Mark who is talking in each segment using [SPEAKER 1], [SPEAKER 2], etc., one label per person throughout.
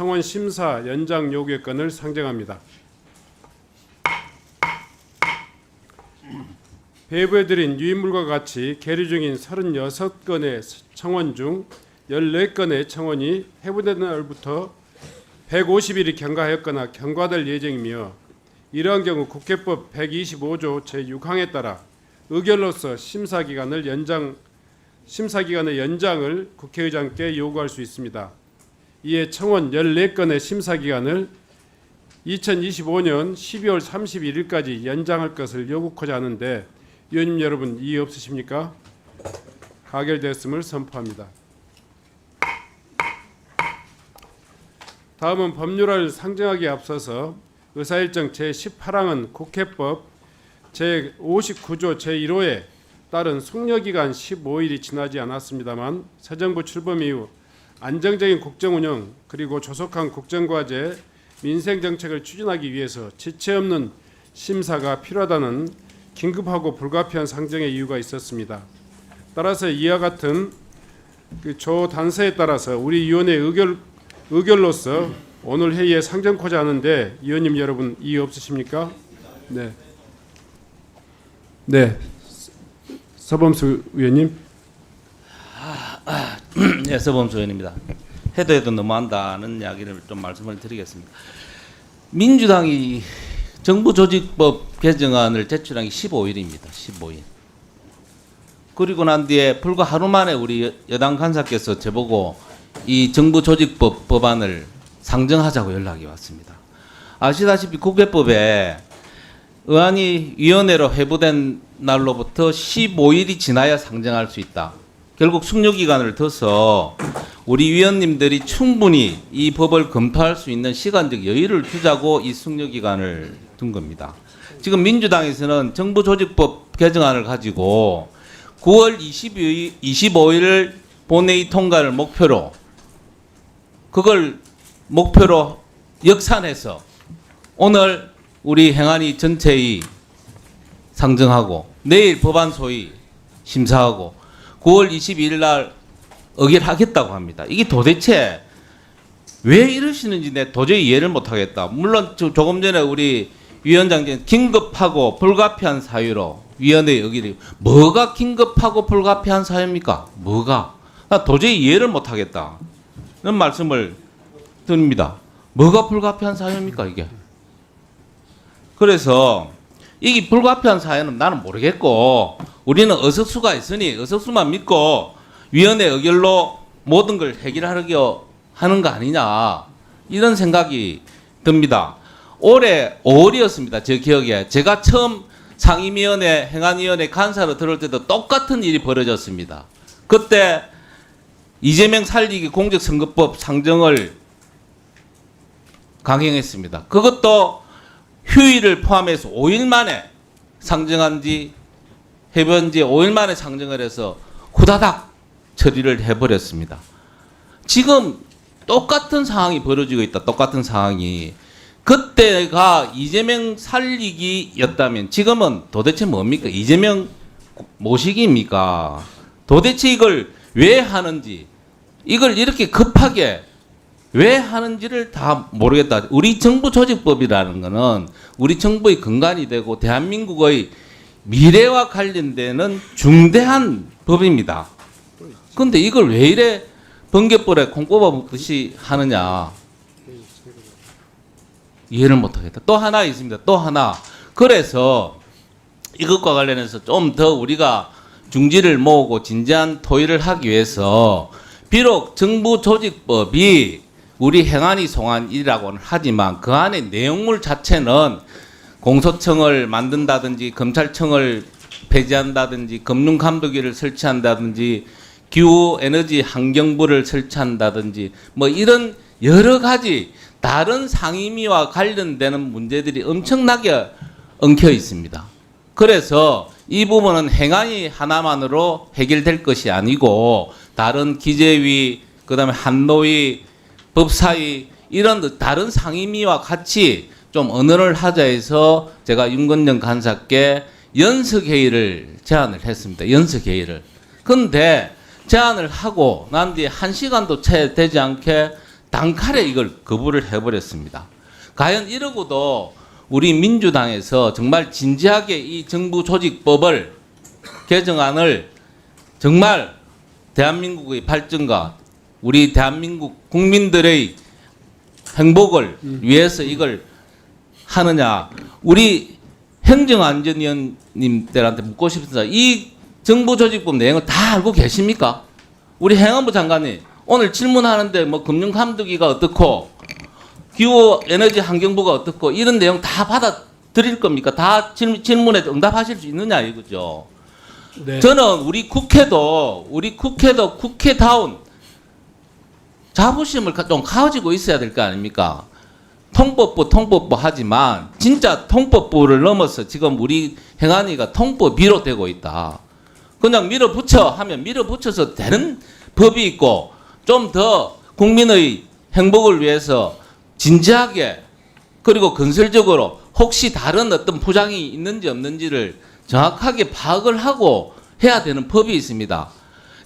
[SPEAKER 1] 청원 심사 연장 요구의 건을 상정합니다. 배부해드린 유인물과 같이 계류 중인 36건의 청원 중 14건의 청원이 해부된 날부터 150일이 경과하였거나 경과될 예정이며 이러한 경우 국회법 125조 제6항에 따라 의결로서 심사기간의 연장을 국회의장께 요구할 수 있습니다. 이에 청원 14건의 심사기간을 2025년 12월 31일까지 연장할 것을 요구하고자 하는데 위원님 여러분 이의 없으십니까? 가결되었음을 선포합니다. 다음은 법률안을 상정하기에 앞서서 의사일정 제18항은 국회법 제59조 제1호에 따른 숙려기간 15일이 지나지 않았습니다만 새 정부 출범 이후 안정적인 국정운영 그리고 조속한 국정과제 민생정책을 추진하기 위해서 지체 없는 심사가 필요하다는 긴급하고 불가피한 상정의 이유가 있었습니다. 따라서 이와 같은 조 단서에 따라서 우리 위원회 의결로서 오늘 회의에 상정코자 하는데 위원님 여러분 이의 없으십니까? 네. 네. 서범수 의원님.
[SPEAKER 2] 네, 서범수 의원입니다. 해도 너무한다는 이야기를 좀 말씀을 드리겠습니다. 민주당이 정부조직법 개정안을 제출한 게 15일입니다. 15일. 그리고 난 뒤에 불과 하루 만에 우리 여당 간사께서 저보고 이 정부조직법 법안을 상정하자고 연락이 왔습니다. 아시다시피 국회법에 의안이 위원회로 회부된 날로부터 15일이 지나야 상정할 수 있다. 결국 숙려기간을 둬서 우리 위원님들이 충분히 이 법을 검토할 수 있는 시간적 여유를 두자고 이 숙려기간을 둔 겁니다. 지금 민주당에서는 정부조직법 개정안을 가지고 9월 25일 본회의 통과를 목표로 그걸 목표로 역산해서 오늘 우리 행안위 전체의 상정하고 내일 법안 소위 심사하고 9월 22일 날 의결하겠다고 합니다. 이게 도대체 왜 이러시는지 내 도저히 이해를 못하겠다. 물론 조금 전에 우리 위원장님 긴급하고 불가피한 사유로 위원회 의결이 뭐가 긴급하고 불가피한 사유입니까? 뭐가? 나 도저히 이해를 못하겠다는 말씀을 드립니다. 뭐가 불가피한 사유입니까 이게? 그래서 이게 불가피한 사유는 나는 모르겠고 우리는 의석수가 있으니 의석수만 믿고 위원회 의결로 모든 걸 해결하려고 하는 거 아니냐 이런 생각이 듭니다. 올해 5월이었습니다. 제 기억에 제가 처음 상임위원회 행안위원회 간사로 들어올 때도 똑같은 일이 벌어졌습니다. 그때 이재명 살리기 공직선거법 상정을 강행했습니다. 그것도 휴일을 포함해서 5일 만에 상정한 지 해본 지 5일 만에 상정을 해서 후다닥 처리를 해버렸습니다. 지금 똑같은 상황이 벌어지고 있다. 똑같은 상황이. 그때가 이재명 살리기였다면 지금은 도대체 뭡니까? 이재명 모시기입니까? 도대체 이걸 왜 하는지 이걸 이렇게 급하게 왜 하는지를 다 모르겠다. 우리 정부 조직법이라는 것은 우리 정부의 근간이 되고 대한민국의 미래와 관련되는 중대한 법입니다. 그런데 이걸 왜 이래 번개불에 콩 뽑아먹듯이 하느냐. 이해를 못하겠다. 또 하나 있습니다. 또 하나. 그래서 이것과 관련해서 좀 더 우리가 중지를 모으고 진지한 토의를 하기 위해서 비록 정부 조직법이 우리 행안위 송환이라고는 하지만 그 안에 내용물 자체는 공소청을 만든다든지 검찰청을 폐지한다든지 금융감독위를 설치한다든지 기후에너지 환경부를 설치한다든지 뭐 이런 여러 가지 다른 상임위와 관련되는 문제들이 엄청나게 엉켜 있습니다. 그래서 이 부분은 행안위 하나만으로 해결될 것이 아니고 다른 기재위, 그다음에 한노위, 법사위 이런 다른 상임위와 같이 좀 언어를 하자 해서 제가 윤건정 간사께 연석회의를 제안을 했습니다. 연석회의를. 그런데 제안을 하고 난 뒤에 1시간도 채 되지 않게 단칼에 이걸 거부를 해버렸습니다. 과연 이러고도 우리 민주당에서 정말 진지하게 이 정부조직법을 개정안을 정말 대한민국의 발전과 우리 대한민국 국민들의 행복을 위해서 이걸 하느냐. 우리 행정안전위원님들한테 묻고 싶습니다. 이 정부조직법 내용을 다 알고 계십니까? 우리 행안부 장관님 오늘 질문하는데 뭐 금융감독위가 어떻고 기후에너지 환경부가 어떻고 이런 내용 다 받아들일 겁니까? 다 질문에 응답하실 수 있느냐 이거죠.
[SPEAKER 1] 네.
[SPEAKER 2] 저는 우리 국회도 국회다운 자부심을 좀 가지고 있어야 될 거 아닙니까? 통법부 하지만 진짜 통법부를 넘어서 지금 우리 행안위가 통법위로 되고 있다. 그냥 밀어붙여 하면 밀어붙여서 되는 법이 있고 좀 더 국민의 행복을 위해서 진지하게 그리고 건설적으로 혹시 다른 어떤 부작용이 있는지 없는지를 정확하게 파악을 하고 해야 되는 법이 있습니다.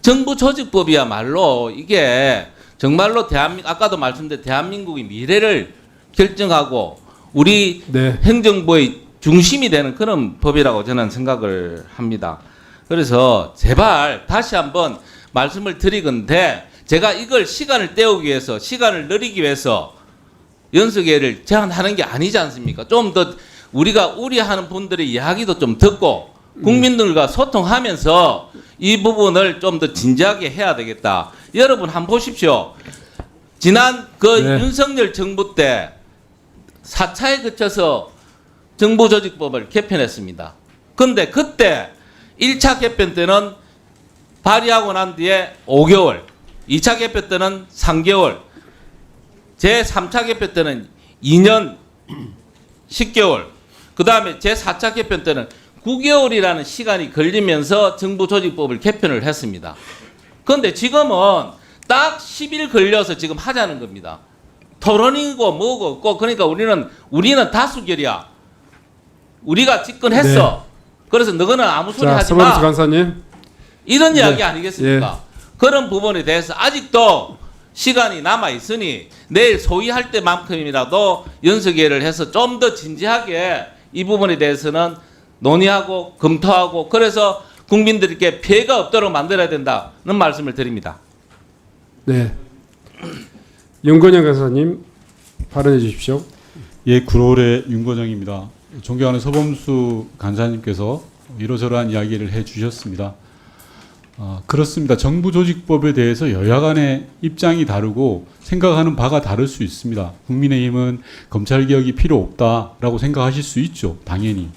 [SPEAKER 2] 정부조직법이야말로 이게 정말로 아까도 말씀드린 대한민국의 미래를 결정하고 우리
[SPEAKER 1] 네.
[SPEAKER 2] 행정부의 중심이 되는 그런 법이라고 저는 생각을 합니다. 그래서 제발 다시 한번 말씀을 드리건데 제가 이걸 시간을 때우기 위해서 시간을 늘리기 위해서 연석회를 제안하는 게 아니지 않습니까? 좀 더 우리가 우려하는 분들의 이야기도 좀 듣고 국민들과 소통하면서 이 부분을 좀 더 진지하게 해야 되겠다. 여러분 한번 보십시오. 지난
[SPEAKER 1] 네.
[SPEAKER 2] 윤석열 정부 때 4차에 거쳐서 정부조직법을 개편했습니다. 근데 그때 1차 개편 때는 발의하고 난 뒤에 5개월, 2차 개편 때는 3개월, 제3차 개편 때는 2년 10개월, 그 다음에 제4차 개편 때는 9개월이라는 시간이 걸리면서 정부조직법을 개편을 했습니다. 그런데 지금은 딱 10일 걸려서 지금 하자는 겁니다. 토론이고 뭐고 없고 그러니까 우리는 다수결이야. 우리가 집권했어. 그래서 너희는 아무 소리
[SPEAKER 1] 자,
[SPEAKER 2] 하지
[SPEAKER 1] 서범수
[SPEAKER 2] 마.
[SPEAKER 1] 간사님.
[SPEAKER 2] 이런
[SPEAKER 1] 네.
[SPEAKER 2] 이야기 아니겠습니까? 그런 부분에 대해서 아직도 시간이 남아 있으니 내일 소위할 때만큼이라도 연석회를 해서 좀 더 진지하게 이 부분에 대해서는 논의하고 검토하고 그래서 국민들께 피해가 없도록 만들어야 된다는 말씀을 드립니다.
[SPEAKER 1] 네. 윤건영 간사님 발언해 주십시오.
[SPEAKER 3] 예, 9월의 윤거정입니다. 존경하는 서범수 간사님께서 이러저러한 이야기를 해주셨습니다. 그렇습니다. 정부조직법에 대해서 여야 간의 입장이 다르고 생각하는 바가 다를 수 있습니다. 국민의힘은 검찰개혁이 필요 없다라고 생각하실 수 있죠. 당연히.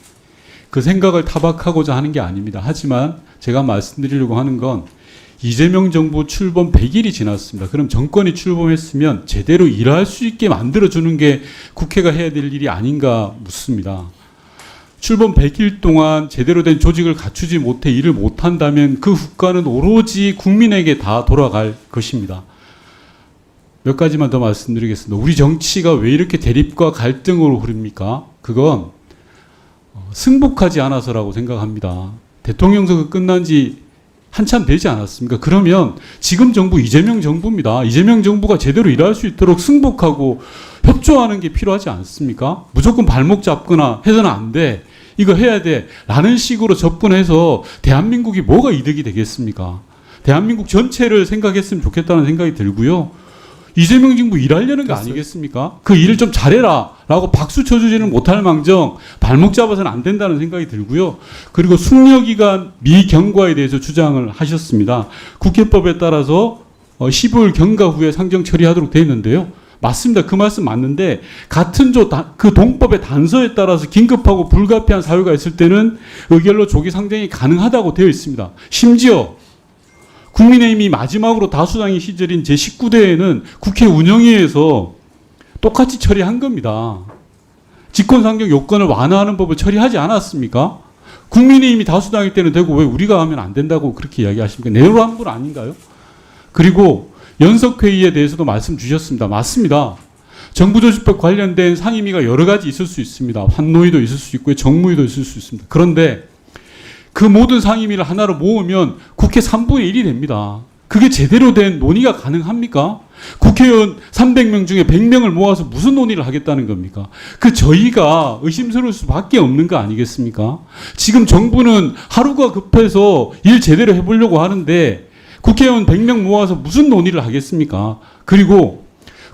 [SPEAKER 3] 그 생각을 타박하고자 하는 게 아닙니다. 하지만 제가 말씀드리려고 하는 건 이재명 정부 출범 100일이 지났습니다. 그럼 정권이 출범했으면 제대로 일할 수 있게 만들어주는 게 국회가 해야 될 일이 아닌가 묻습니다. 출범 100일 동안 제대로 된 조직을 갖추지 못해 일을 못한다면 그 국가는 오로지 국민에게 다 돌아갈 것입니다. 몇 가지만 더 말씀드리겠습니다. 우리 정치가 왜 이렇게 대립과 갈등으로 흐릅니까? 그건 승복하지 않아서라고 생각합니다. 대통령 선거 끝난 지 한참 되지 않았습니까? 그러면 지금 정부 이재명 정부입니다. 이재명 정부가 제대로 일할 수 있도록 승복하고 협조하는 게 필요하지 않습니까? 무조건 발목 잡거나 해서는 안 돼. 이거 해야 돼. 라는 식으로 접근해서 대한민국이 뭐가 이득이 되겠습니까? 대한민국 전체를 생각했으면 좋겠다는 생각이 들고요. 이재명 정부 일하려는 거 아니겠습니까? 그 일을 좀 잘해라 라고 박수 쳐주지는 못할 망정 발목 잡아서는 안 된다는 생각이 들고요. 그리고 숙려기간 미경과에 대해서 주장을 하셨습니다. 국회법에 따라서 15일 경과 후에 상정 처리하도록 되어 있는데요. 맞습니다. 그 말씀 맞는데 같은 그 동법의 단서에 따라서 긴급하고 불가피한 사유가 있을 때는 의결로 조기 상정이 가능하다고 되어 있습니다. 심지어 국민의힘이 마지막으로 다수당의 시절인 제19대에는 국회 운영위에서 똑같이 처리한 겁니다. 직권상정 요건을 완화하는 법을 처리하지 않았습니까? 국민의힘이 다수당일 때는 되고 왜 우리가 하면 안 된다고 그렇게 이야기하십니까? 내로남불 아닌가요? 그리고 연석회의에 대해서도 말씀 주셨습니다. 맞습니다. 정부조직법 관련된 상임위가 여러 가지 있을 수 있습니다. 환노위도 있을 수 있고요. 정무위도 있을 수 있습니다. 그런데 그 모든 상임위를 하나로 모으면 국회 3분의 1이 됩니다. 그게 제대로 된 논의가 가능합니까? 국회의원 300명 중에 100명을 모아서 무슨 논의를 하겠다는 겁니까? 그 저희가 의심스러울 수밖에 없는 거 아니겠습니까? 지금 정부는 하루가 급해서 일 제대로 해보려고 하는데 국회의원 100명 모아서 무슨 논의를 하겠습니까? 그리고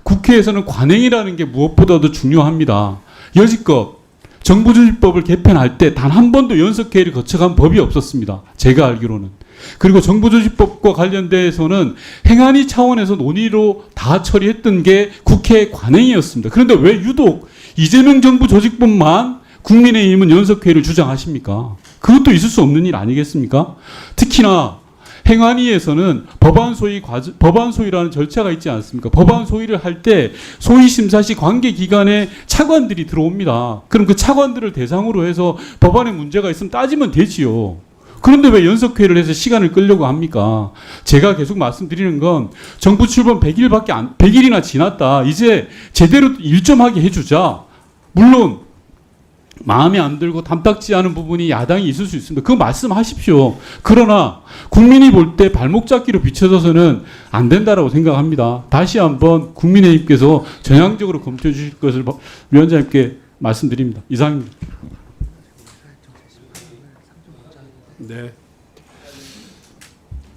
[SPEAKER 3] 국회에서는 관행이라는 게 무엇보다도 중요합니다. 여지껏 정부조직법을 개편할 때 단 한 번도 연석회의를 거쳐간 법이 없었습니다. 제가 알기로는. 그리고 정부조직법과 관련돼서는 행안위 차원에서 논의로 다 처리했던 게 국회 관행이었습니다. 그런데 왜 유독 이재명 정부 조직법만 국민의힘은 연석회의를 주장하십니까? 그것도 있을 수 없는 일 아니겠습니까? 특히나 행안위에서는 법안 소위라는 절차가 있지 않습니까? 법안 소위를 할 때 소위 심사 시 관계 기관의 차관들이 들어옵니다. 그럼 그 차관들을 대상으로 해서 법안에 문제가 있으면 따지면 되지요. 그런데 왜 연석회의를 해서 시간을 끌려고 합니까? 제가 계속 말씀드리는 건 정부 출범 100일이나 지났다. 이제 제대로 일 좀 하게 해주자. 물론 마음에 안 들고 탐탁지 않은 부분이 야당이 있을 수 있습니다. 그거 말씀하십시오. 그러나 국민이 볼 때 발목 잡기로 비춰져서는 안 된다라고 생각합니다. 다시 한번 국민의힘께서 전향적으로 검토해 주실 것을 위원장님께 말씀드립니다. 이상입니다.
[SPEAKER 1] 네.